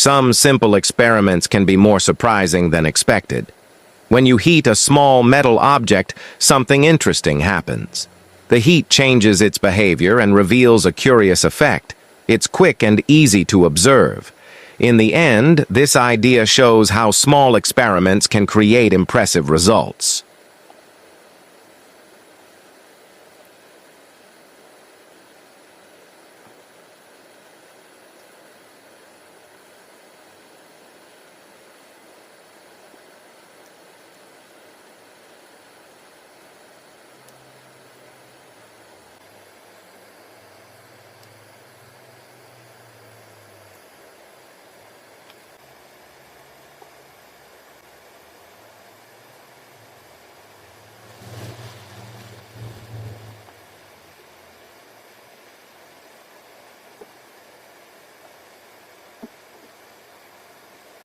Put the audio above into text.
Some simple experiments can be more surprising than expected. When you heat a small metal object, something interesting happens. The heat changes its behavior and reveals a curious effect. It's quick and easy to observe. In the end, this idea shows how small experiments can create impressive results.